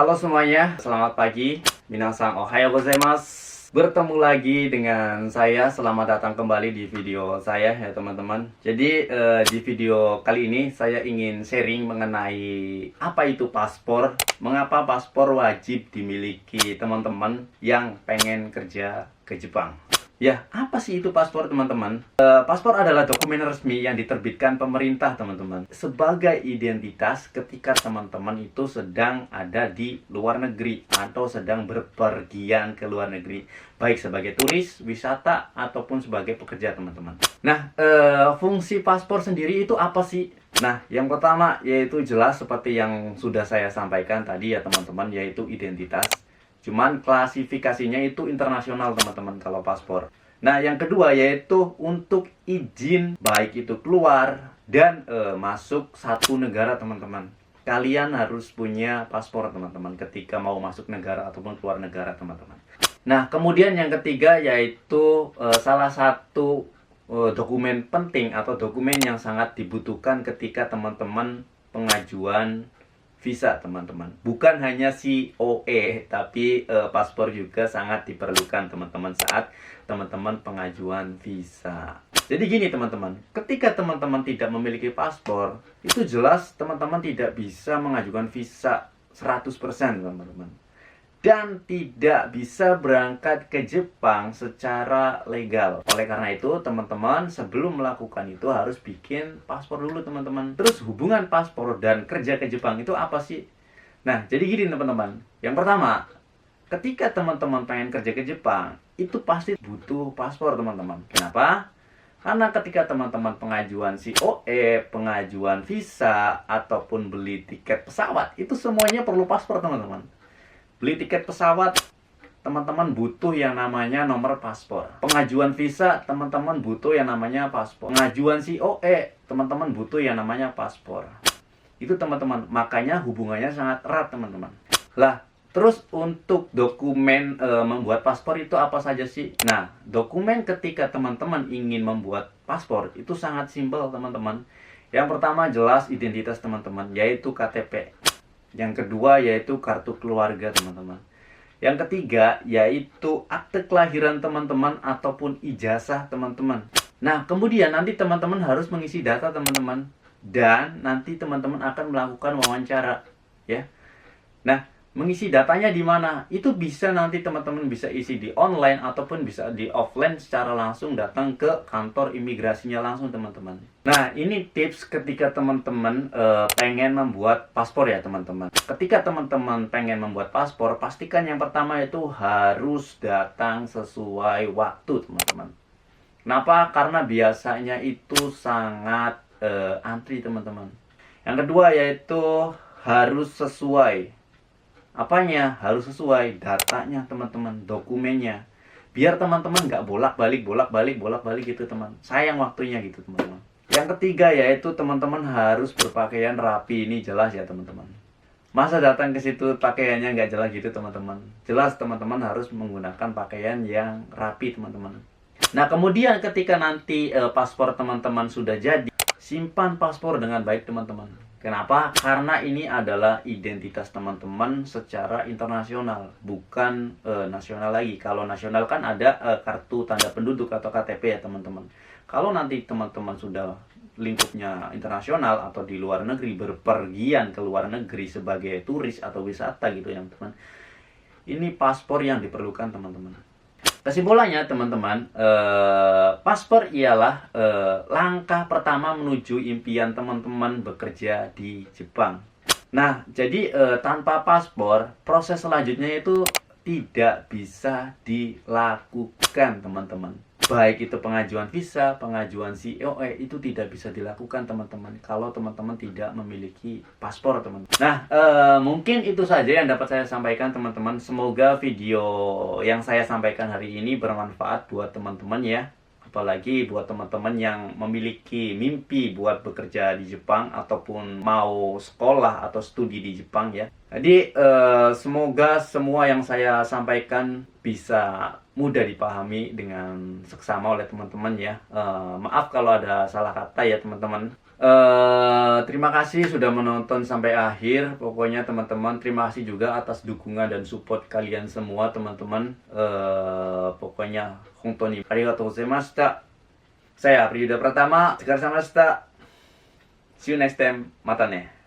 Halo semuanya, selamat pagi. Minasang ohayo gozaimasu. Bertemu lagi dengan saya. Selamat datang kembali di video saya ya teman-teman. Jadi di video kali ini saya ingin sharing mengenai apa itu paspor. Mengapa paspor wajib dimiliki teman-teman yang pengen kerja ke Jepang. Ya, apa sih itu paspor teman-teman? Paspor adalah dokumen resmi yang diterbitkan pemerintah teman-teman sebagai identitas ketika teman-teman itu sedang ada di luar negeri atau sedang berpergian ke luar negeri, baik sebagai turis, wisata, ataupun sebagai pekerja teman-teman. Nah, fungsi paspor sendiri itu apa sih? Nah, yang pertama yaitu jelas seperti yang sudah saya sampaikan tadi ya teman-teman, yaitu identitas. Cuman klasifikasinya itu internasional teman-teman kalau paspor. Nah, yang kedua yaitu untuk izin baik itu keluar dan masuk satu negara teman-teman. Kalian harus punya paspor teman-teman ketika mau masuk negara ataupun keluar negara teman-teman. Nah, kemudian yang ketiga yaitu salah satu dokumen penting atau dokumen yang sangat dibutuhkan ketika teman-teman pengajuan visa teman-teman. Bukan hanya COE, tapi paspor juga sangat diperlukan teman-teman saat teman-teman pengajuan visa. Jadi gini teman-teman, ketika teman-teman tidak memiliki paspor, itu jelas teman-teman tidak bisa mengajukan visa 100% teman-teman. Dan tidak bisa berangkat ke Jepang secara legal. Oleh karena itu, teman-teman sebelum melakukan itu harus bikin paspor dulu teman-teman. Terus hubungan paspor dan kerja ke Jepang itu apa sih? Nah, jadi gini teman-teman. Yang pertama, ketika teman-teman pengen kerja ke Jepang, itu pasti butuh paspor teman-teman. Kenapa? Karena ketika teman-teman pengajuan COE, pengajuan visa, ataupun beli tiket pesawat, itu semuanya perlu paspor teman-teman. Beli tiket pesawat, teman-teman butuh yang namanya nomor paspor. Pengajuan visa, teman-teman butuh yang namanya paspor. Pengajuan COE, teman-teman butuh yang namanya paspor. Itu teman-teman, makanya hubungannya sangat erat teman-teman. Lah, terus untuk dokumen membuat paspor itu apa saja sih? Nah, dokumen ketika teman-teman ingin membuat paspor itu sangat simpel teman-teman. Yang pertama jelas identitas teman-teman, yaitu KTP. Yang kedua yaitu kartu keluarga teman-teman. Yang ketiga yaitu akte kelahiran teman-teman ataupun ijazah teman-teman. Nah, kemudian nanti teman-teman harus mengisi data teman-teman. Dan nanti teman-teman akan melakukan wawancara, ya. Nah, mengisi datanya di mana? Itu bisa nanti teman-teman bisa isi di online ataupun bisa di offline secara langsung datang ke kantor imigrasinya langsung teman-teman. Nah, ini tips ketika teman-teman pengen membuat paspor ya teman-teman. Ketika teman-teman pengen membuat paspor, pastikan yang pertama itu harus datang sesuai waktu teman-teman. Kenapa? Karena biasanya itu sangat antri teman-teman. Yang kedua yaitu harus sesuai. Apanya? Harus sesuai datanya teman-teman, dokumennya. Biar teman-teman nggak bolak-balik gitu teman. Sayang waktunya gitu teman-teman. Yang ketiga yaitu teman-teman harus berpakaian rapi. Ini jelas ya teman-teman. Masa datang ke situ pakaiannya nggak jelas gitu teman-teman. Jelas teman-teman harus menggunakan pakaian yang rapi teman-teman. Nah, kemudian ketika nanti paspor teman-teman sudah jadi, simpan paspor dengan baik teman-teman. Kenapa? Karena ini adalah identitas teman-teman secara internasional, bukan nasional lagi. Kalau nasional kan ada kartu tanda penduduk atau KTP ya teman-teman. Kalau nanti teman-teman sudah lingkupnya internasional atau di luar negeri, berpergian ke luar negeri sebagai turis atau wisata gitu ya teman. Ini paspor yang diperlukan teman-teman. Kesimpulannya teman-teman, paspor ialah langkah pertama menuju impian teman-teman bekerja di Jepang. Nah, jadi tanpa paspor, proses selanjutnya itu tidak bisa dilakukan teman-teman. Baik itu pengajuan visa, pengajuan COE, itu tidak bisa dilakukan teman-teman kalau teman-teman tidak memiliki paspor teman-teman. Nah, mungkin itu saja yang dapat saya sampaikan teman-teman. Semoga video yang saya sampaikan hari ini bermanfaat buat teman-teman ya. Apalagi buat teman-teman yang memiliki mimpi buat bekerja di Jepang ataupun mau sekolah atau studi di Jepang ya. Jadi semoga semua yang saya sampaikan bisa mudah dipahami dengan seksama oleh teman-teman ya. Maaf kalau ada salah kata ya teman-teman. Terima kasih sudah menonton sampai akhir. Pokoknya teman-teman, terima kasih juga atas dukungan dan support kalian semua teman-teman. Pokoknya hontoni arigatou gozaimashita. Saya Priyuda Pratama. See you next time. Mata ne.